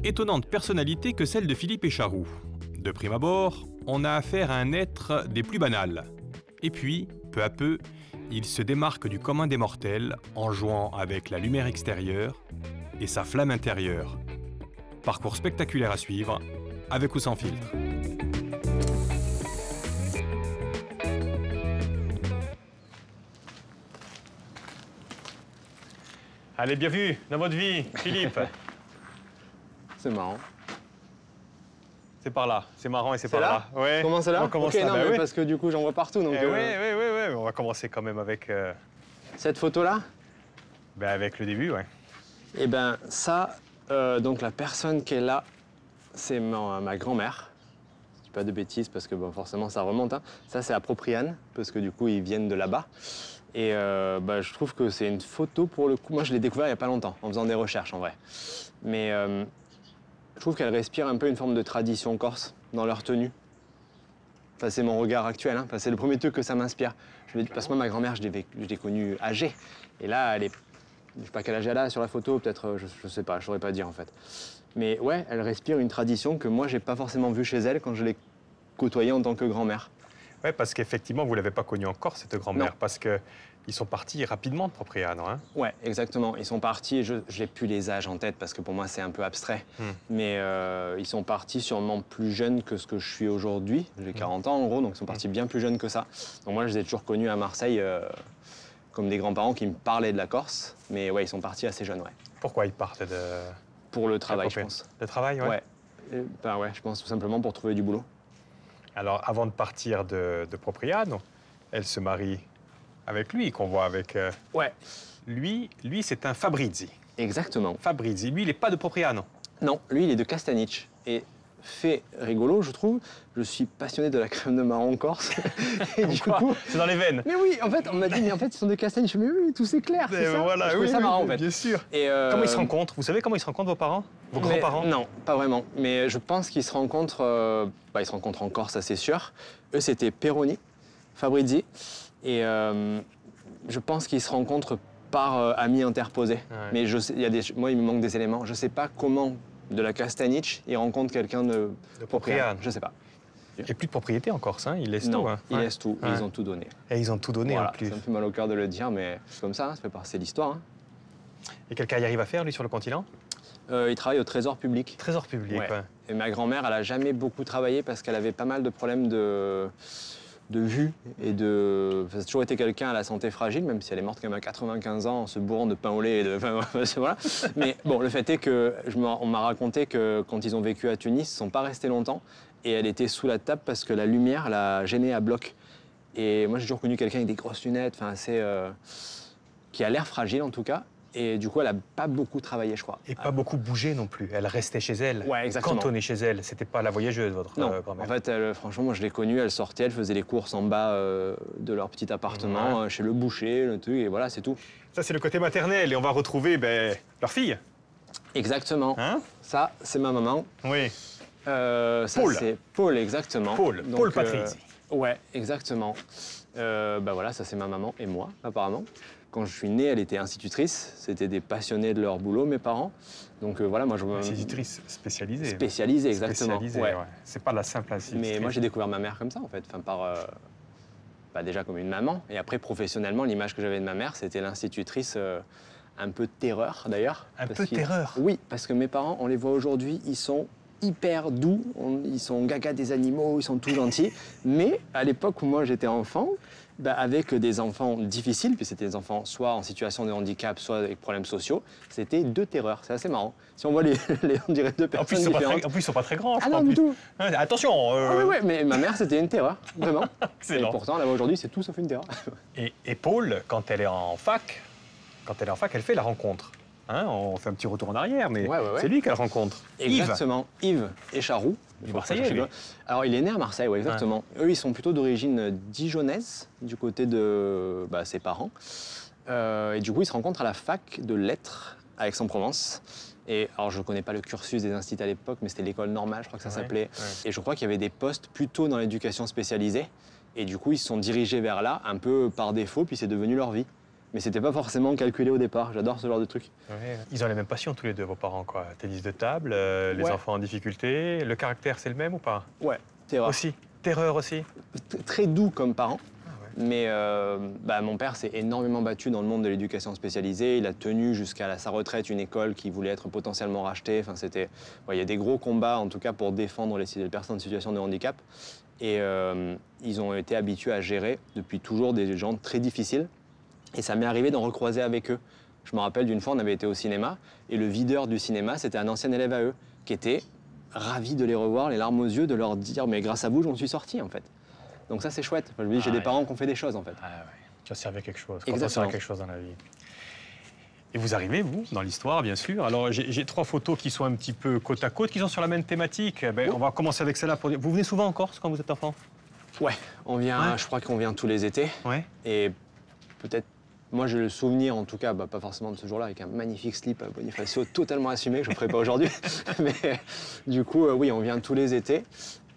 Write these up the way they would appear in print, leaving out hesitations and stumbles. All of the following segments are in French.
étonnante personnalité que celle de Philippe Écharoux. De prime abord, on a affaire à un être des plus banals. Et puis, peu à peu, il se démarque du commun des mortels en jouant avec la lumière extérieure et sa flamme intérieure. Parcours spectaculaire à suivre, avec ou sans filtre. Allez, bienvenue dans votre vie, Philippe. C'est marrant. C'est par là, c'est marrant et c'est par là. là. Ouais. Comment c'est là? On commence Ok, là, non, bah mais oui. parce que du coup j'en vois partout. Donc, ouais. On va commencer quand même avec, Cette photo-là? avec le début, ouais. Eh ben ça, donc la personne qui est là, c'est ma grand-mère. Je dis pas de bêtises parce que bon, forcément ça remonte. Hein. Ça c'est à Propriane parce que du coup ils viennent de là-bas. Et je trouve que c'est une photo pour le coup. Moi je l'ai découvert il y a pas longtemps en faisant des recherches en vrai. Mais je trouve qu'elle respire un peu une forme de tradition corse dans leur tenue. Enfin, c'est mon regard actuel, hein. Enfin, c'est le premier truc que ça m'inspire. Parce que moi, ma grand-mère, je l'ai connue âgée. Et là, elle est... Je sais pas quel âge elle a sur la photo, peut-être, je sais pas, je saurais pas dire en fait. Mais ouais, elle respire une tradition que moi, j'ai pas forcément vue chez elle quand je l'ai côtoyée en tant que grand-mère. Ouais, parce qu'effectivement, vous ne l'avez pas connue encore, cette grand-mère, Non. parce qu'ils sont partis rapidement de Propriano, hein. Ouais, exactement. Ils sont partis, je n'ai plus les âges en tête parce que pour moi c'est un peu abstrait, mais ils sont partis sûrement plus jeunes que ce que je suis aujourd'hui. J'ai 40 ans en gros, donc ils sont partis bien plus jeunes que ça. Donc moi je les ai toujours connus à Marseille comme des grands-parents qui me parlaient de la Corse, mais ouais, ils sont partis assez jeunes, ouais. Pourquoi ils partent de... Pour le travail, je pense. Le travail, ouais. Ouais. Ouais, je pense tout simplement pour trouver du boulot. Alors, avant de partir de Propriano, elle se marie avec lui, qu'on voit avec... Ouais. Lui c'est un Fabrizi. Exactement. Fabrizi, lui, il n'est pas de Propriano. Non, lui, il est de Castaniche. Et fait rigolo, je trouve, je suis passionné de la crème de marron corse. Et du coup... C'est dans les veines. Mais oui, en fait, on m'a dit, mais en fait, ils sont de Castaniche. Mais oui, tout c'est clair, c'est ça. Voilà, je trouvais ça marrant, en fait. bien sûr. Et Comment ils se rencontrent? Vous savez comment ils se rencontrent, vos parents? Vos grands-parents? Non, pas vraiment. Mais je pense qu'ils se rencontrent... ils se rencontrent en Corse, ça c'est sûr. Eux, c'était Peroni, Fabrizi. Et je pense qu'ils se rencontrent par amis interposés. Ouais. Mais je sais, moi, il me manque des éléments. Je ne sais pas comment, de la Castaniche, ils rencontrent quelqu'un de Propriano. Je ne sais pas. Il n'y a plus de propriété en Corse, hein. Ils laissent tout. Hein. Ils laissent tout. Ouais. Ils ont tout donné. Et ils ont tout donné voilà, en plus. Ça me fait mal au cœur de le dire, mais c'est comme ça, c'est l'histoire. Hein. Et quelle carrière il va faire, lui, sur le continent? Il travaille au Trésor public. Trésor public, ouais. Et ma grand-mère, elle n'a jamais beaucoup travaillé parce qu'elle avait pas mal de problèmes de vue et de... Enfin, ça a toujours été quelqu'un à la santé fragile, même si elle est morte quand même à 95 ans en se bourrant de pain au lait. Enfin, voilà. Mais bon, le fait est que on m'a raconté que quand ils ont vécu à Tunis, ils ne sont pas restés longtemps et elle était sous la table parce que la lumière l'a gênée à bloc. Et moi, j'ai toujours connu quelqu'un avec des grosses lunettes, enfin assez... qui a l'air fragile en tout cas. Et du coup, elle n'a pas beaucoup travaillé, je crois. Et pas beaucoup bougé non plus. Elle restait chez elle. Ouais, exactement. Cantonnée chez elle. C'était pas la voyageuse, votre grand-mère. En fait, franchement, moi, je l'ai connue. Elle sortait, elle faisait les courses en bas de leur petit appartement, chez le boucher, le truc, et voilà, c'est tout. Ça, c'est le côté maternel. Et on va retrouver leur fille. Exactement. Hein? Ça, c'est ma maman. Oui. Paul. C'est Paul, exactement. Paul Patrizi. Ouais, exactement. Voilà, ça, c'est ma maman et moi, apparemment. Quand je suis né, elle était institutrice. C'était des passionnés de leur boulot, mes parents. Donc voilà, moi je me... Institutrice spécialisée. Spécialisée, exactement. Spécialisée, ouais. C'est pas la simple institutrice. Mais moi j'ai découvert ma mère comme ça, en fait. Enfin, déjà comme une maman. Et après, professionnellement, l'image que j'avais de ma mère, c'était l'institutrice un peu terreur, d'ailleurs. Un peu terreur? Oui, parce que mes parents, on les voit aujourd'hui, ils sont hyper doux. Ils sont gaga des animaux, ils sont tout gentils. Mais à l'époque où moi j'étais enfant, avec des enfants difficiles, puis c'était des enfants soit en situation de handicap, soit avec problèmes sociaux, c'était deux terreurs. C'est assez marrant. Si on voit on dirait deux personnes différentes. En plus, ils sont pas très grands, je crois. Ah non, du tout. Attention. Oui, mais ma mère, c'était une terreur, vraiment. Et pourtant, là aujourd'hui, c'est tout sauf une terreur. Et Paul, quand elle est en fac, elle fait la rencontre. Hein, on fait un petit retour en arrière, mais c'est lui qu'elle rencontre. Exactement. Yves Écharoux. Du Marseillais, lui. Alors, il est né à Marseille, oui, exactement. Ouais. Eux, ils sont plutôt d'origine dijonnaise, du côté de ses parents. Et du coup, ils se rencontrent à la fac de lettres à Aix-en-Provence. Et alors, je ne connais pas le cursus des instituts à l'époque, mais c'était l'école normale, je crois que ça s'appelait. Ouais. Et je crois qu'il y avait des postes plutôt dans l'éducation spécialisée. Et du coup, ils se sont dirigés vers là, un peu par défaut, puis c'est devenu leur vie. Mais c'était pas forcément calculé au départ. J'adore ce genre de truc. Ouais. Ils ont les mêmes passions tous les deux, vos parents, quoi. Tennis de table, les Ouais. enfants en difficulté. Le caractère, c'est le même ou pas? Ouais, terreur. Aussi. Terreur aussi. Très doux comme parent. Ah ouais. Mais mon père s'est énormément battu dans le monde de l'éducation spécialisée. Il a tenu jusqu'à sa retraite une école qui voulait être potentiellement rachetée. Enfin, il y a des gros combats, en tout cas, pour défendre les personnes en situation de handicap. Et ils ont été habitués à gérer depuis toujours des gens très difficiles. Et ça m'est arrivé d'en recroiser avec eux. Je me rappelle d'une fois, on avait été au cinéma, et le videur du cinéma, c'était un ancien élève à eux, qui était ravi de les revoir, les larmes aux yeux, de leur dire « mais grâce à vous, j'en suis sorti, en fait ». Donc ça, c'est chouette. Enfin, je me dis, j'ai des parents qui ont fait des choses, en fait. Ah ouais. Tu as servi à quelque chose. Quand on Exactement. sert à quelque chose dans la vie. Et vous arrivez, vous, dans l'histoire, bien sûr. Alors, j'ai 3 photos qui sont un petit peu côte à côte, qui sont sur la même thématique. Ben, on va commencer avec celle-là. Vous venez souvent en Corse quand vous êtes enfant? Ouais, on vient, Ouais. je crois qu'on vient tous les étés. Ouais. Et peut-être, moi j'ai le souvenir en tout cas, pas forcément de ce jour-là, avec un magnifique slip à Bonifacio totalement assumé, que je ne ferai pas aujourd'hui. Mais du coup, oui, on vient tous les étés.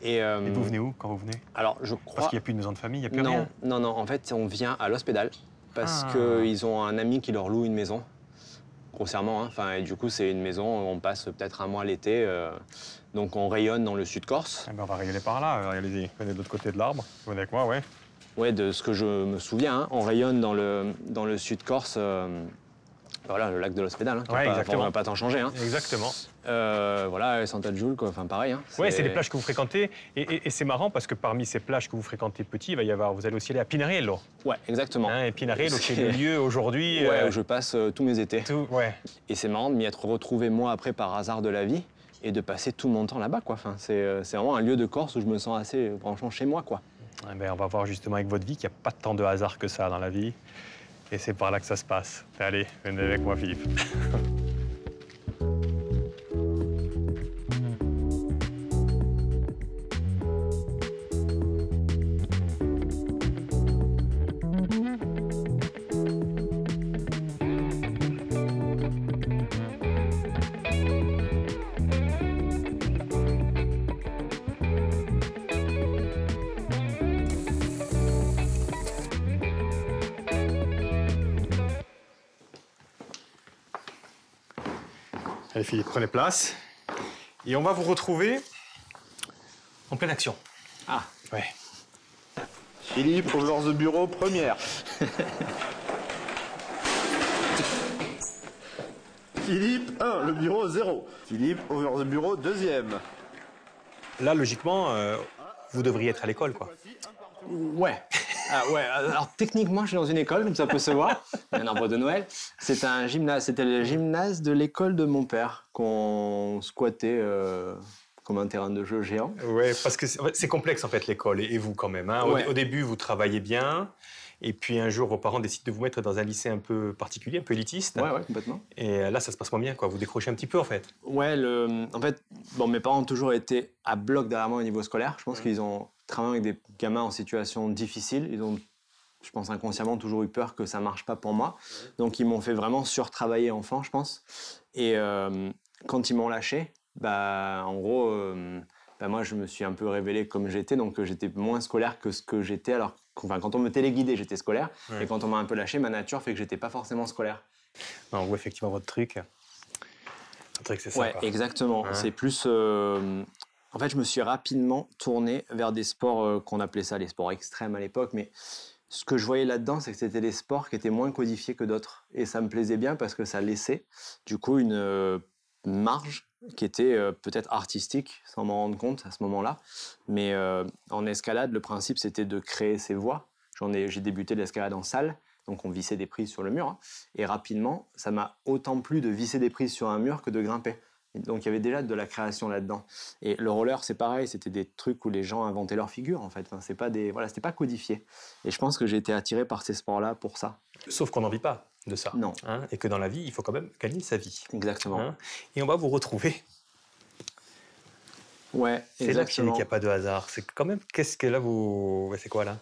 Et vous venez où quand vous venez? Alors je crois... Parce qu'il n'y a plus de maison de famille, il n'y a plus Non, rien. non, en fait on vient à l'hospédale parce Ah. qu'ils ont un ami qui leur loue une maison. Grossièrement, hein. Enfin, et du coup c'est une maison, on passe peut-être un mois l'été. Donc on rayonne dans le sud Corse. Eh ben, on va rayonner par là. Allez-y, venez de l'autre côté de l'arbre. Vous venez avec moi, ouais. Ouais, de ce que je me souviens, hein, on rayonne dans le sud Corse. Voilà, le lac de l'Hospédale, hein, qui Ouais, n'a exactement. pas tant changé. Hein. Exactement. Voilà, Santa Giul, quoi. Enfin pareil. Hein, Ouais, c'est les plages que vous fréquentez. Et c'est marrant parce que parmi ces plages que vous fréquentez petit, il va y avoir, vous allez aussi aller à Pinarello. Ouais, exactement. Hein, et Pinarello, qui est le lieu aujourd'hui. Ouais, où je passe tous mes étés. Ouais. Et c'est marrant de m'y être retrouvé moi après par hasard de la vie et de passer tout mon temps là-bas, quoi. Enfin, c'est vraiment un lieu de Corse où je me sens assez, franchement, chez moi, quoi. Eh ben, on va voir justement avec votre vie qu'il n'y a pas tant de hasard que ça dans la vie. Et c'est par là que ça se passe. Allez, venez avec moi, Philippe. Allez, Philippe, prenez place. Et on va vous retrouver en pleine action. Ah, Ouais. Philippe, over the bureau, première. Philippe, 1, le bureau, 0. Philippe, over the bureau, deuxième. Là, logiquement, vous devriez être à l'école, quoi. ouais. Ah, ouais, alors techniquement, je suis dans une école, comme ça peut se voir. Il y a un arbre de Noël. C'est un gymnase, c'était le gymnase de l'école de mon père qu'on squattait comme un terrain de jeu géant. Ouais, parce que c'est complexe, en fait, l'école, et vous, quand même. Hein. Ouais. Au début, vous travaillez bien, et puis un jour, vos parents décident de vous mettre dans un lycée un peu particulier, un peu élitiste. Ouais, complètement. Et là, ça se passe moins bien, quoi. Vous décrochez un petit peu, en fait. Ouais, en fait, mes parents ont toujours été à bloc derrière moi au niveau scolaire. Je pense qu'ils ont travaillé avec des gamins en situation difficile. Ils ont, je pense, inconsciemment toujours eu peur que ça marche pas pour moi. Donc, ils m'ont fait vraiment surtravailler enfant, je pense. Et quand ils m'ont lâché, en gros, moi, je me suis un peu révélé comme j'étais. Donc, j'étais moins scolaire que ce que j'étais. Alors, quand on me téléguidait, j'étais scolaire. Ouais. Et quand on m'a un peu lâché, ma nature fait que j'étais pas forcément scolaire. Non, vous, effectivement, votre truc, c'est ça, Ouais, quoi. exactement. Hein. C'est plus... En fait, je me suis rapidement tourné vers des sports qu'on appelait ça les sports extrêmes à l'époque, mais ce que je voyais là-dedans, c'est que c'était des sports qui étaient moins codifiés que d'autres. Et ça me plaisait bien parce que ça laissait, du coup, une marge qui était peut-être artistique, sans m'en rendre compte à ce moment-là. Mais en escalade, le principe, c'était de créer ses voies. J'ai débuté l'escalade en salle, donc on vissait des prises sur le mur. Hein, et rapidement, ça m'a autant plu de visser des prises sur un mur que de grimper. Donc il y avait déjà de la création là-dedans. Et le roller, c'est pareil, c'était des trucs où les gens inventaient leurs figures, en fait. Enfin, c'était pas codifié. Et je pense que j'ai été attiré par ces sports-là pour ça. Sauf qu'on n'en vit pas de ça. Non. Hein, et que dans la vie, il faut quand même gagner sa vie. Exactement. Hein. Et on va vous retrouver. Ouais, C'est là que je dis exactement. qu'il n'y a pas de hasard. C'est quand même, qu'est-ce que là, vous... C'est quoi, là?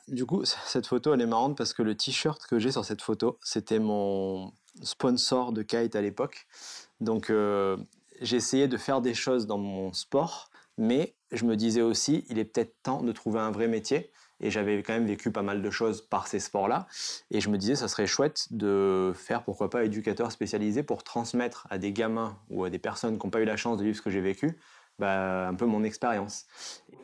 Du coup, cette photo, elle est marrante parce que le t-shirt que j'ai sur cette photo, c'était mon sponsor de kite à l'époque. Donc, j'ai essayé de faire des choses dans mon sport, mais je me disais aussi, il est peut-être temps de trouver un vrai métier. Et j'avais quand même vécu pas mal de choses par ces sports-là. Et je me disais, ça serait chouette de faire, pourquoi pas, éducateur spécialisé pour transmettre à des gamins ou à des personnes qui n'ont pas eu la chance de vivre ce que j'ai vécu, un peu mon expérience.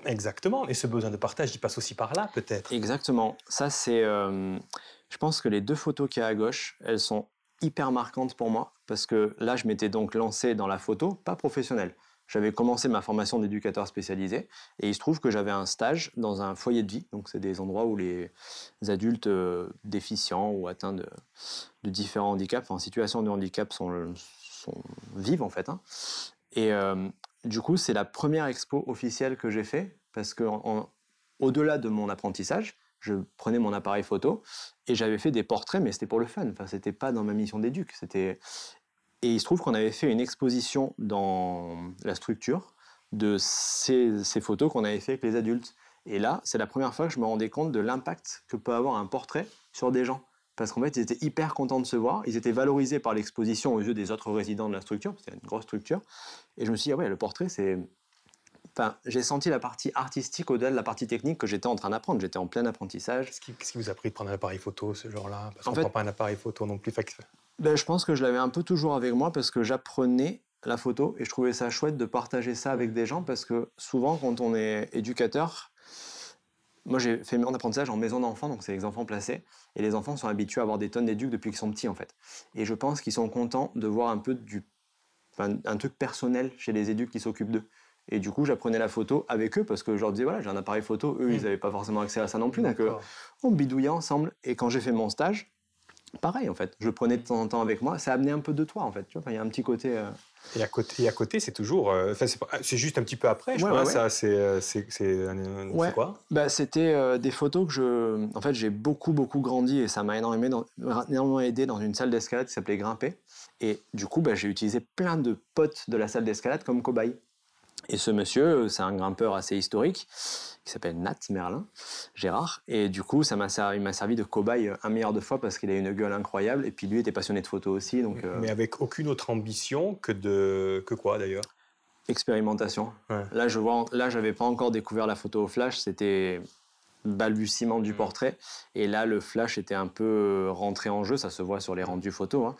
Exactement. Et ce besoin de partage, il passe aussi par là, peut-être. Exactement. Ça, c'est... je pense que les 2 photos qu'il y a à gauche, elles sont hyper marquantes pour moi, parce que là, je m'étais donc lancé dans la photo, pas professionnelle. J'avais commencé ma formation d'éducateur spécialisé, et il se trouve que j'avais un stage dans un foyer de vie, donc c'est des endroits où les adultes déficients ou atteints de différents handicaps, en situation de handicap, vivent en fait. Hein. Et du coup, c'est la première expo officielle que j'ai fait, parce que au-delà de mon apprentissage, je prenais mon appareil photo et j'avais fait des portraits, mais c'était pour le fun. Enfin, c'était pas dans ma mission d'éduc. Et il se trouve qu'on avait fait une exposition dans la structure de ces photos qu'on avait fait avec les adultes. Et là, c'est la première fois que je me rendais compte de l'impact que peut avoir un portrait sur des gens. Parce qu'en fait, ils étaient hyper contents de se voir. Ils étaient valorisés par l'exposition aux yeux des autres résidents de la structure. C'était une grosse structure. Et je me suis dit, ah ouais, le portrait, c'est... Enfin, j'ai senti la partie artistique au-delà de la partie technique que j'étais en train d'apprendre. J'étais en plein apprentissage. Qu'est-ce qui vous a pris de prendre un appareil photo, ce genre-là? Parce qu'on En ne fait, prend pas un appareil photo non plus. je pense que je l'avais un peu toujours avec moi parce que j'apprenais la photo et je trouvais ça chouette de partager ça avec des gens parce que souvent, quand on est éducateur, moi j'ai fait mon apprentissage en maison d'enfants, donc c'est les enfants placés, et les enfants sont habitués à avoir des tonnes d'éducs depuis qu'ils sont petits en fait. Et je pense qu'ils sont contents de voir un peu un truc personnel chez les éducs qui s'occupent d'eux. Et du coup, j'apprenais la photo avec eux parce que je leur disais, voilà, j'ai un appareil photo. Eux, ils n'avaient pas forcément accès à ça non plus. Donc, on bidouillait ensemble. Et quand j'ai fait mon stage, pareil, en fait. Je le prenais de temps en temps avec moi. Ça amenait un peu de toi, en fait. Tu vois, il y a un petit côté... Et à côté, c'est toujours... c'est juste un petit peu après, je crois. Ça, c'est quoi? C'était des photos que En fait, j'ai beaucoup grandi et ça m'a énormément aidé dans une salle d'escalade qui s'appelait Grimper. Et du coup, j'ai utilisé plein de potes de la salle d'escalade comme cobayes. Et ce monsieur, c'est un grimpeur assez historique, qui s'appelle Nat Merlin, Gérard. Et du coup, il m'a servi de cobaye 1 milliard de fois parce qu'il a une gueule incroyable. Et puis lui était passionné de photo aussi. Donc, mais avec aucune autre ambition que quoi d'ailleurs? Expérimentation. Ouais. Là, j'avais pas encore découvert la photo au flash. C'était balbutiement du portrait. Et là, le flash était un peu rentré en jeu. Ça se voit sur les rendus photos. Hein.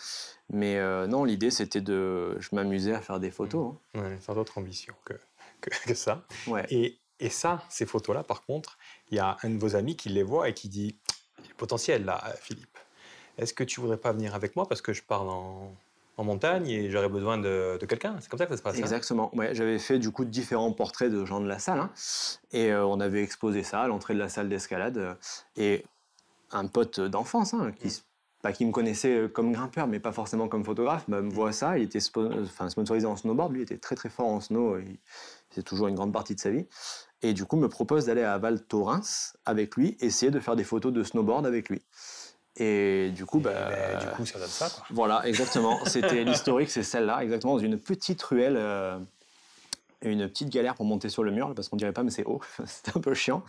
Mais non, l'idée, c'était je m'amusais à faire des photos. Hein. Ouais, sans d'autre ambition que ça. Ouais. Et ça, ces photos-là, par contre, il y a un de vos amis qui les voit et qui dit « Il y a le potentiel là, Philippe. Est-ce que tu voudrais pas venir avec moi parce que je pars en montagne et j'aurais besoin de quelqu'un ». C'est comme ça que ça se passe. Exactement. Ouais, j'avais fait du coup différents portraits de gens de la salle. Hein, et on avait exposé ça à l'entrée de la salle d'escalade. Et un pote d'enfance qui me connaissait comme grimpeur, mais pas forcément comme photographe, me voit ça. Il était sponsorisé en snowboard. Lui était très très fort en snow. C'est toujours une grande partie de sa vie. Et du coup, me propose d'aller à Val Thorens avec lui, essayer de faire des photos de snowboard avec lui. Et du coup, du coup, ça donne ça, quoi. Voilà, exactement. C'était l'historique, c'est celle-là, exactement, dans une petite ruelle, une petite galère pour monter sur le mur, parce qu'on dirait pas, mais c'est haut. C'était un peu chiant.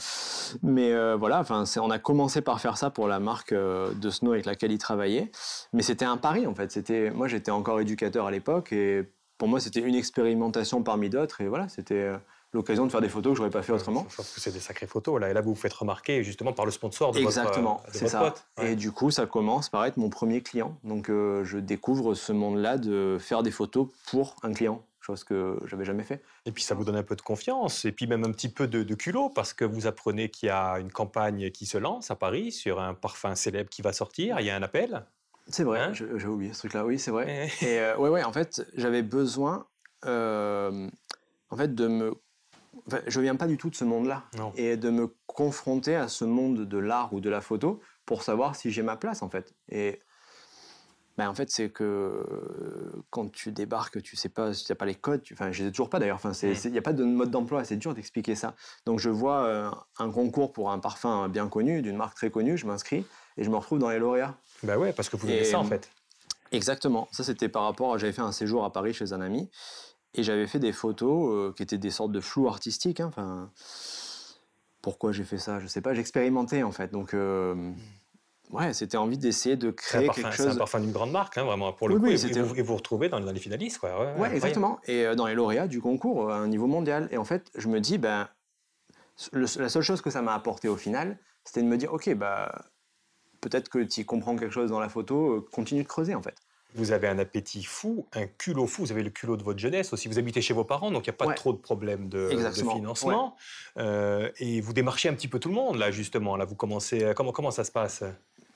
Mais voilà, on a commencé par faire ça pour la marque de snow avec laquelle il travaillait. Mais c'était un pari, en fait. Moi, j'étais encore éducateur à l'époque, et pour moi, c'était une expérimentation parmi d'autres. Et voilà, c'était l'occasion de faire des photos que j'aurais pas fait autrement. Je pense que c'est des sacrées photos, là. Et là, vous vous faites remarquer justement par le sponsor de Exactement, votre pote. Ouais. Et du coup, ça commence par être mon premier client. Donc, je découvre ce monde-là de faire des photos pour un client, chose que j'avais jamais fait. Et puis, ça vous donne un peu de confiance, et puis même un petit peu de culot, parce que vous apprenez qu'il y a une campagne qui se lance à Paris sur un parfum célèbre qui va sortir. Il y a un appel. C'est vrai, hein, j'ai oublié ce truc-là. Oui, c'est vrai. Et ouais, en fait, j'avais besoin je viens pas du tout de ce monde-là. Non. Et de me confronter à ce monde de l'art ou de la photo pour savoir si j'ai ma place, en fait. Et en fait, c'est que quand tu débarques, tu sais pas, tu n'as pas les codes. Je les ai toujours pas, d'ailleurs. Il n'y a pas de mode d'emploi, c'est dur d'expliquer ça. Donc, je vois un concours pour un parfum bien connu, d'une marque très connue, je m'inscris et je me retrouve dans les lauréats. Bah ouais, parce que vous aimez ça, en fait. Exactement. Ça, c'était par rapport à... J'avais fait un séjour à Paris chez un ami. Et j'avais fait des photos qui étaient des sortes de flous artistiques. Hein. Pourquoi j'ai fait ça? Je sais pas, j'expérimentais en fait. Donc, c'était envie d'essayer de créer quelque chose. C'est un parfum d'une grande marque, hein, vraiment, pour le coup. Et vous retrouvez dans les finalistes, quoi. Ouais, exactement. Et dans les lauréats du concours à un niveau mondial. Et en fait, je me dis, La seule chose que ça m'a apporté au final, c'était de me dire, ok, bah, peut-être que tu comprends quelque chose dans la photo, continue de creuser en fait. Vous avez un appétit fou, un culot fou. Vous avez le culot de votre jeunesse aussi. Vous habitez chez vos parents, donc il n'y a pas trop de problèmes de financement. Ouais. Et vous démarchez un petit peu tout le monde, là, justement. Là, vous commencez... Comment ça se passe?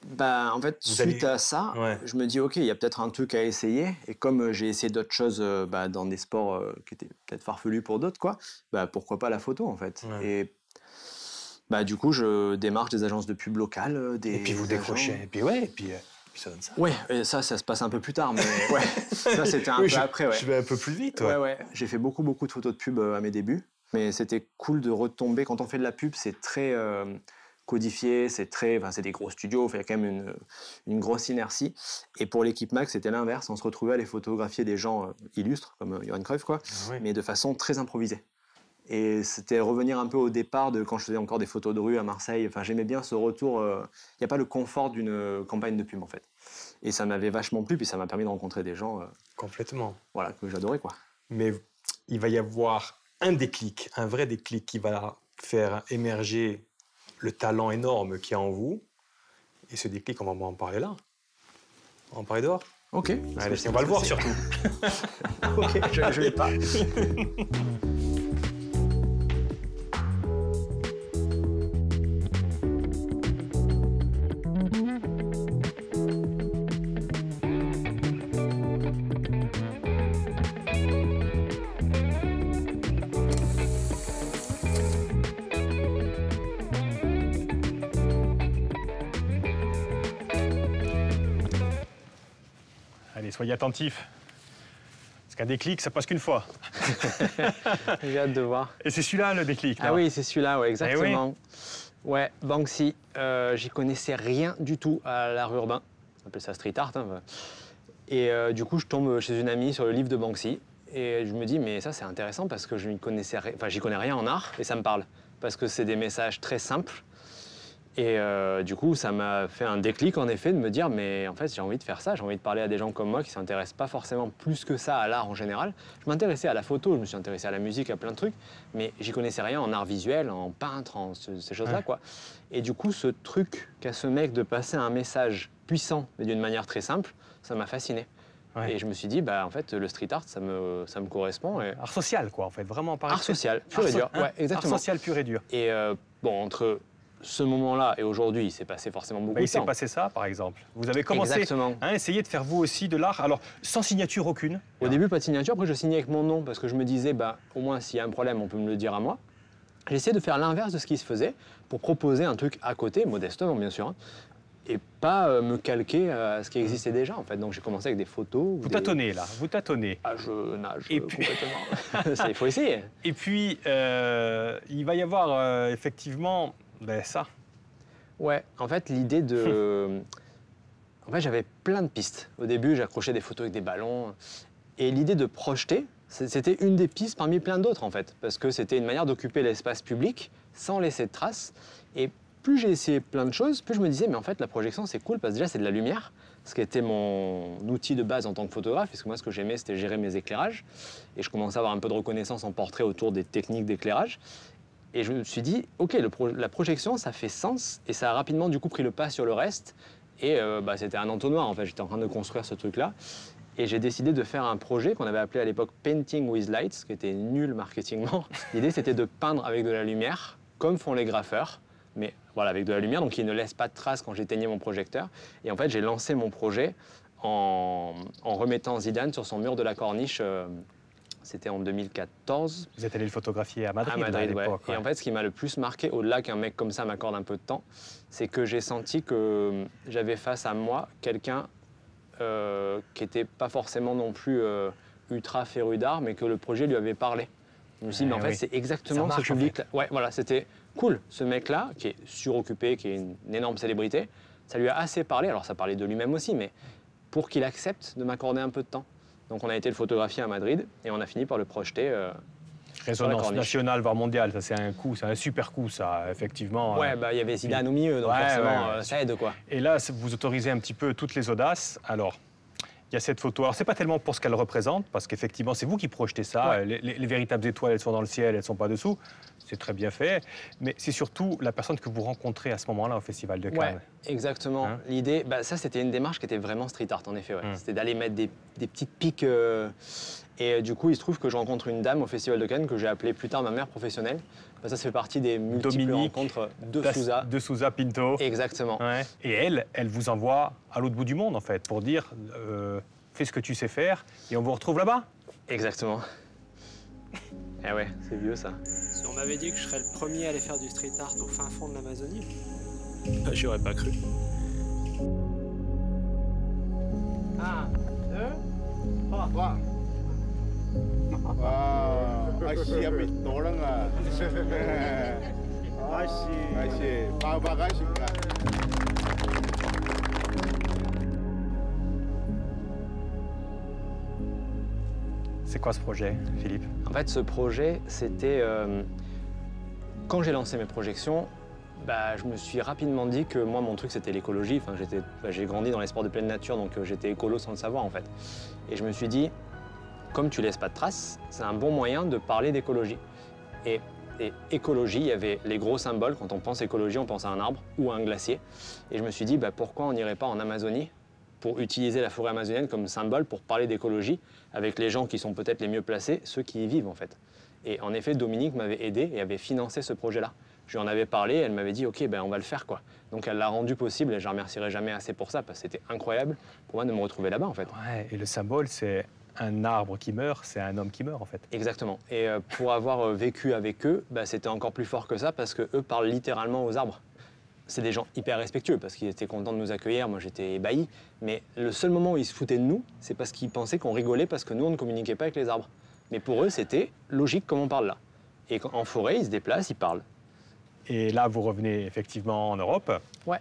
Bah, en fait, suite à ça, je me dis, ok, il y a peut-être un truc à essayer. Et comme j'ai essayé d'autres choses dans des sports qui étaient peut-être farfelus pour d'autres, quoi, bah, pourquoi pas la photo, en fait. Ouais. Et bah, du coup, je démarche des agences de pub locales. Et puis vous décrochez. Et puis ça donne ça. Ouais, et ça se passe un peu plus tard, mais ouais, ça c'était un peu après. Ouais. Je vais un peu plus vite. Ouais. J'ai fait beaucoup de photos de pub à mes débuts, mais c'était cool de retomber. Quand on fait de la pub, c'est très codifié, c'est des gros studios, il y a quand même une grosse inertie. Et pour l'équipe Mac, c'était l'inverse. On se retrouvait à les photographier des gens illustres, comme Johan Cruyff, quoi, mais de façon très improvisée. Et c'était revenir un peu au départ de quand je faisais encore des photos de rue à Marseille. Enfin, j'aimais bien ce retour. Il n'y a pas le confort d'une campagne de pub, en fait. Et ça m'avait vachement plu, puis ça m'a permis de rencontrer des gens complètement. Voilà, que j'adorais, quoi. Mais il va y avoir un déclic, un vrai déclic qui va faire émerger le talent énorme qu'il y a en vous. Et ce déclic, on va en parler là. On va en parler dehors. Ok. Allez, on va le voir surtout. Ok, je ne l'ai pas. Allez, soyez attentifs. Parce qu'un déclic, ça passe qu'une fois. J'ai hâte de voir. Et c'est celui-là, le déclic, là. Ah oui, c'est celui-là, ouais, exactement. Oui. Ouais, Banksy. J'y connaissais rien du tout à l'art urbain. On appelle ça street art. Hein. Et du coup, je tombe chez une amie sur le livre de Banksy. Et je me dis, mais ça, c'est intéressant parce que j'y connais rien en art et ça me parle. Parce que c'est des messages très simples. Et du coup, ça m'a fait un déclic, en effet, de me dire, mais en fait, j'ai envie de faire ça, j'ai envie de parler à des gens comme moi qui ne s'intéressent pas forcément plus que ça à l'art en général. Je m'intéressais à la photo, je me suis intéressé à la musique, à plein de trucs, mais j'y connaissais rien en art visuel, en peintre, en ces choses-là, quoi. Et du coup, ce truc qu'a ce mec de passer un message puissant, mais d'une manière très simple, ça m'a fasciné. Ouais. Et je me suis dit, bah, en fait, le street art, ça me correspond. Et... Art social, quoi, en fait, vraiment par art social, pur et dur. Ouais, exactement. Art social pur et dur. Et bon, entre ce moment-là et aujourd'hui, il s'est passé forcément beaucoup de temps. Il s'est passé ça, par exemple. Vous avez commencé à essayer de faire vous aussi de l'art, alors sans signature aucune. Au début, pas de signature. Après, je signais avec mon nom parce que je me disais, bah, au moins, s'il y a un problème, on peut me le dire à moi. J'ai essayé de faire l'inverse de ce qui se faisait pour proposer un truc à côté, modestement, bien sûr, hein, et pas me calquer à ce qui existait déjà, en fait. Donc, j'ai commencé avec des photos. Vous tâtonnez, là. Vous tâtonnez. Ah, je nage complètement. Il faut essayer. Et puis, il va y avoir effectivement... Ben ça. Ouais, en fait, l'idée de... En fait, j'avais plein de pistes. Au début, j'accrochais des photos avec des ballons. Et l'idée de projeter, c'était une des pistes parmi plein d'autres, en fait. Parce que c'était une manière d'occuper l'espace public sans laisser de traces. Et plus j'ai essayé plein de choses, plus je me disais, mais en fait, la projection, c'est cool, parce que déjà, c'est de la lumière, ce qui était mon outil de base en tant que photographe, parce que moi, ce que j'aimais, c'était gérer mes éclairages. Et je commençais à avoir un peu de reconnaissance en portrait autour des techniques d'éclairage. Et je me suis dit, ok, la projection, ça fait sens, et ça a rapidement du coup pris le pas sur le reste. Et c'était un entonnoir, en fait, j'étais en train de construire ce truc-là. Et j'ai décidé de faire un projet qu'on avait appelé à l'époque Painting with Lights, qui était nul marketingement. L'idée, c'était de peindre avec de la lumière, comme font les graffeurs, mais voilà, avec de la lumière, donc qui ne laisse pas de traces quand j'éteignais mon projecteur. Et en fait, j'ai lancé mon projet en remettant Zidane sur son mur de la corniche. C'était en 2014. Vous êtes allé le photographier à Madrid, à l'époque. Ouais. Et en fait, ce qui m'a le plus marqué, au-delà qu'un mec comme ça m'accorde un peu de temps, c'est que j'ai senti que j'avais face à moi quelqu'un qui n'était pas forcément non plus ultra féru d'art, mais que le projet lui avait parlé. Je me suis dit, mais en fait, c'est exactement ce public-là. Ouais, voilà, c'était cool. Ce mec-là, qui est suroccupé, qui est une énorme célébrité, ça lui a assez parlé. Alors, ça parlait de lui-même aussi, mais pour qu'il accepte de m'accorder un peu de temps. Donc on a été le photographier à Madrid et on a fini par le projeter. Résonance nationale, voire mondiale, ça c'est un coup, c'est un super coup ça, effectivement. Ouais, il y avait Zidane au milieu, donc forcément ça aide quoi. Et là, vous autorisez un petit peu toutes les audaces. Alors, il y a cette photo. Alors c'est pas tellement pour ce qu'elle représente, parce qu'effectivement c'est vous qui projetez ça. Les véritables étoiles, elles sont dans le ciel, elles sont pas dessous. c'est très bien fait, mais c'est surtout la personne que vous rencontrez à ce moment-là au Festival de Cannes. Ouais, exactement. Hein? L'idée, ça c'était une démarche qui était vraiment street art en effet. Ouais. C'était d'aller mettre des petites piques. Et du coup, il se trouve que je rencontre une dame au Festival de Cannes que j'ai appelée plus tard ma mère professionnelle. Ça fait partie des multiples rencontres de Souza. De Souza Pinto. Exactement. Ouais. Et elle vous envoie à l'autre bout du monde en fait, pour dire fais ce que tu sais faire et on vous retrouve là-bas. Exactement. Eh ouais, c'est vieux ça. Si on m'avait dit que je serais le premier à aller faire du street art au fin fond de l'Amazonie, j'y aurais pas cru. 1, 2, 3. Wow, asyik habis tolong ah. Asyik, bagage kan. C'est quoi ce projet, Philippe? En fait, ce projet, c'était... quand j'ai lancé mes projections, je me suis rapidement dit que moi, mon truc, c'était l'écologie. Enfin, j'ai grandi dans les sports de pleine nature, donc j'étais écolo sans le savoir, en fait. Et je me suis dit, comme tu laisses pas de traces, c'est un bon moyen de parler d'écologie. Et écologie, il y avait les gros symboles. Quand on pense écologie, on pense à un arbre ou à un glacier. Et je me suis dit, pourquoi on n'irait pas en Amazonie pour utiliser la forêt amazonienne comme symbole pour parler d'écologie avec les gens qui sont peut-être les mieux placés, ceux qui y vivent en fait. Et en effet, Dominique m'avait aidé et avait financé ce projet-là. Je lui en avais parlé, elle m'avait dit « Ok, on va le faire quoi ». Donc elle l'a rendu possible et je ne remercierai jamais assez pour ça parce que c'était incroyable pour moi de me retrouver là-bas en fait. Ouais, et le symbole, c'est un arbre qui meurt, c'est un homme qui meurt en fait. Exactement. Et pour avoir vécu avec eux, c'était encore plus fort que ça parce qu'eux parlent littéralement aux arbres. C'est des gens hyper respectueux parce qu'ils étaient contents de nous accueillir, moi j'étais ébahi. Mais le seul moment où ils se foutaient de nous, c'est parce qu'ils pensaient qu'on rigolait parce que nous on ne communiquait pas avec les arbres. Mais pour eux c'était logique comme on parle là. Et en forêt ils se déplacent, ils parlent. Et là vous revenez effectivement en Europe. Ouais.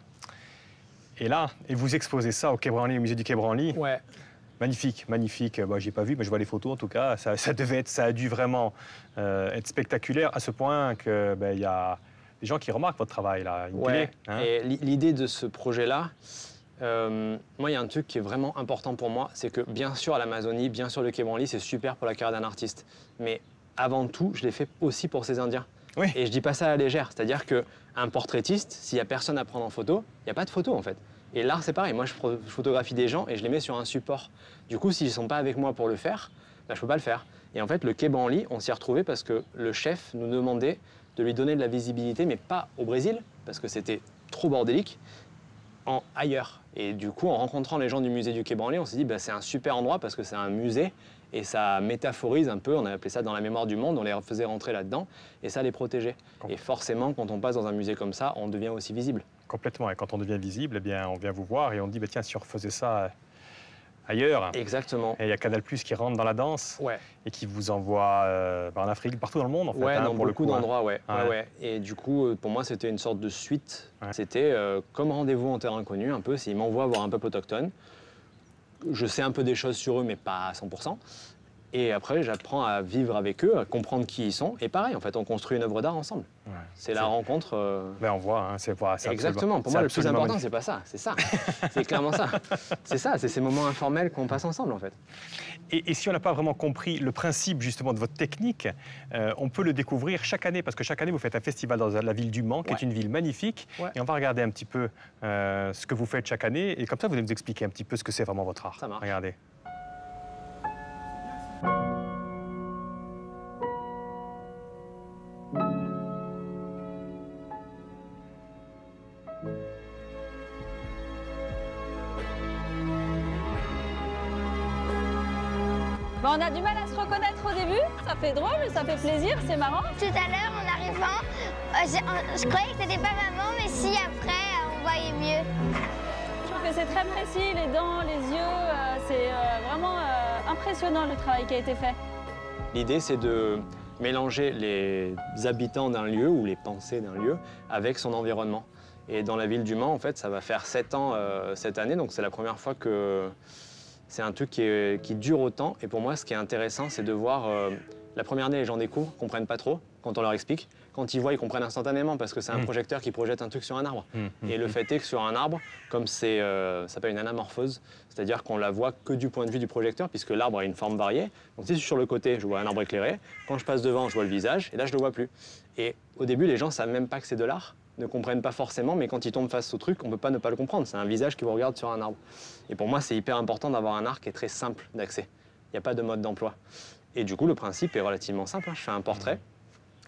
Et là, et vous exposez ça au Quai Branly, au musée du Quai Branly. Ouais. Magnifique, magnifique. J'ai pas vu, mais je vois les photos en tout cas. Ça a dû vraiment être spectaculaire à ce point que y a des gens qui remarquent votre travail là. Et l'idée de ce projet-là, moi il y a un truc qui est vraiment important pour moi, c'est que bien sûr à l'Amazonie, bien sûr le Quai Branly, c'est super pour la carrière d'un artiste. Mais avant tout, je l'ai fait aussi pour ces Indiens. Oui. Et je dis pas ça à la légère, c'est-à-dire qu'un portraitiste, s'il y a personne à prendre en photo, il n'y a pas de photo en fait. Et l'art, c'est pareil. Moi, je photographie des gens et je les mets sur un support. Du coup, s'ils ne sont pas avec moi pour le faire, je ne peux pas le faire. Et en fait, le Quai Branly, on s'y est retrouvé parce que le chef nous demandait de lui donner de la visibilité, mais pas au Brésil, parce que c'était trop bordélique, ailleurs. Et du coup, en rencontrant les gens du musée du Quai Branly, on s'est dit c'est un super endroit parce que c'est un musée et ça métaphorise un peu, on a appelé ça dans la mémoire du monde, on les faisait rentrer là-dedans et ça les protégeait. Et forcément, quand on passe dans un musée comme ça, on devient aussi visible. Complètement. Et quand on devient visible, on vient vous voir et on dit tiens, si on refaisait ça ailleurs. Exactement. Et il y a Canal+ qui rentre dans la danse et qui vous envoie en Afrique, partout dans le monde en fait. Dans pour beaucoup d'endroits, ouais. Et du coup, pour moi, c'était une sorte de suite. Ouais. C'était comme Rendez-vous en terre inconnue, un peu. S'ils m'envoient voir un peuple autochtone, je sais un peu des choses sur eux, mais pas à 100%. Et après, j'apprends à vivre avec eux, à comprendre qui ils sont. Et pareil, en fait, on construit une œuvre d'art ensemble. Ouais, c'est la rencontre. On voit, c'est exactement. Pour moi, le plus important, c'est pas ça. C'est ça. C'est clairement ça. C'est ça. C'est ces moments informels qu'on passe ensemble, en fait. Et si on n'a pas vraiment compris le principe, justement, de votre technique, on peut le découvrir chaque année. Parce que chaque année, vous faites un festival dans la ville du Mans, qui est une ville magnifique. Ouais. Et on va regarder un petit peu ce que vous faites chaque année. Et comme ça, vous allez nous expliquer un petit peu ce que c'est vraiment votre art. Ça marche. Regardez. On a du mal à se reconnaître au début, ça fait drôle, ça fait plaisir, c'est marrant. Tout à l'heure, en arrivant, je croyais que c'était pas maman, mais si après, on voyait mieux. Je trouve que c'est très précis, les dents, les yeux, c'est vraiment impressionnant le travail qui a été fait. L'idée, c'est de mélanger les habitants d'un lieu ou les pensées d'un lieu avec son environnement. Et dans la ville du Mans, en fait, ça va faire 7 ans cette année, donc c'est la première fois que c'est un truc qui dure autant. Et pour moi, ce qui est intéressant, c'est de voir la première année, les gens découvrent, comprennent pas trop quand on leur explique. Quand ils voient, ils comprennent instantanément parce que c'est un projecteur qui projette un truc sur un arbre. Et le fait est que sur un arbre, comme ça s'appelle une anamorphose, c'est-à-dire qu'on la voit que du point de vue du projecteur puisque l'arbre a une forme variée. Donc si je suis sur le côté, je vois un arbre éclairé. Quand je passe devant, je vois le visage et là, je le vois plus. Et au début, les gens ne savent même pas que c'est de l'art, ne comprennent pas forcément, mais quand ils tombent face au truc, on ne peut pas ne pas le comprendre. C'est un visage qui vous regarde sur un arbre. Et pour moi, c'est hyper important d'avoir un art qui est très simple d'accès. Il n'y a pas de mode d'emploi. Et du coup, le principe est relativement simple. Je fais un portrait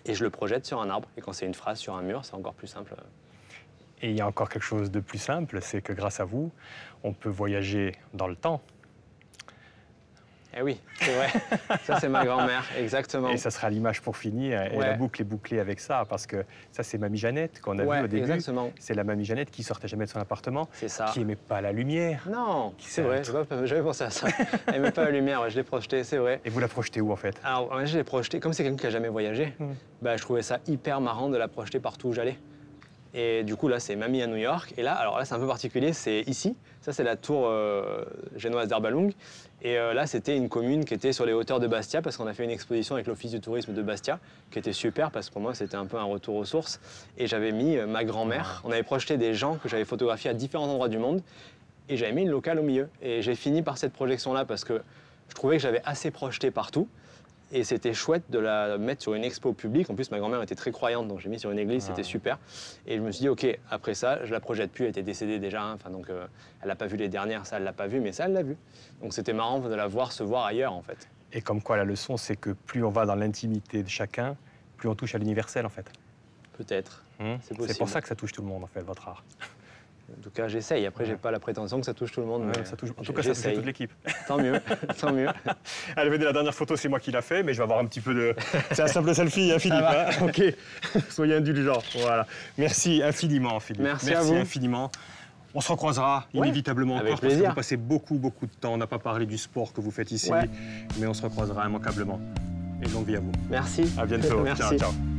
et je le projette sur un arbre. Et quand c'est une phrase sur un mur, c'est encore plus simple. Et il y a encore quelque chose de plus simple, c'est que grâce à vous, on peut voyager dans le temps. Eh oui, c'est vrai. Ça, c'est ma grand-mère, exactement. Et ça sera l'image pour finir. Et la boucle est bouclée avec ça, parce que ça, c'est Mamie Jeannette qu'on a vu au début. Exactement. C'est la Mamie Jeannette qui sortait jamais de son appartement, C'est ça. qui n'aimait pas la lumière. Non, c'est vrai, j'avais pensé à ça. Elle n'aimait pas la lumière, ouais, je l'ai projetée, c'est vrai. Et vous la projetez où, en fait? Alors, moi, je l'ai projetée, comme c'est quelqu'un qui n'a jamais voyagé, bah, je trouvais ça hyper marrant de la projeter partout où j'allais. Et du coup, là, c'est Mamie à New York. Et là, alors là, c'est un peu particulier, c'est ici. Ça, c'est la tour génoise d'Arbalung. Et là, c'était une commune qui était sur les hauteurs de Bastia, parce qu'on a fait une exposition avec l'Office du tourisme de Bastia, qui était super, parce que pour moi, c'était un peu un retour aux sources. Et j'avais mis ma grand-mère. On avait projeté des gens que j'avais photographiés à différents endroits du monde. Et j'avais mis le local au milieu. Et j'ai fini par cette projection-là, parce que je trouvais que j'avais assez projeté partout. Et c'était chouette de la mettre sur une expo publique. En plus, ma grand-mère était très croyante, donc j'ai mis sur une église, c'était super. Et je me suis dit, OK, après ça, je la projette plus, elle était décédée déjà. Enfin, donc, elle n'a pas vu les dernières, ça, elle l'a pas vu, mais ça, elle l'a vu. Donc, c'était marrant de la voir se voir ailleurs, en fait. Et comme quoi, la leçon, c'est que plus on va dans l'intimité de chacun, plus on touche à l'universel, en fait. Peut-être, c'est possible. C'est pour ça que ça touche tout le monde, en fait, votre art. En tout cas, j'essaye. Après, j'ai pas la prétention que ça touche tout le monde. Mais ça touche, en tout cas, ça touche toute l'équipe. Tant mieux, tant mieux. Allez, venez, la dernière photo, c'est moi qui l'a fait, mais je vais avoir un petit peu de... C'est un simple selfie, hein, Philippe. Hein, OK, soyez indulgents. Voilà. Merci infiniment, Philippe. Merci à vous. Infiniment. On se recroisera inévitablement encore, parce que vous passez beaucoup de temps. On n'a pas parlé du sport que vous faites ici, mais on se recroisera immanquablement. Et longue vie à vous. Merci. À bientôt. Merci. Ciao, ciao.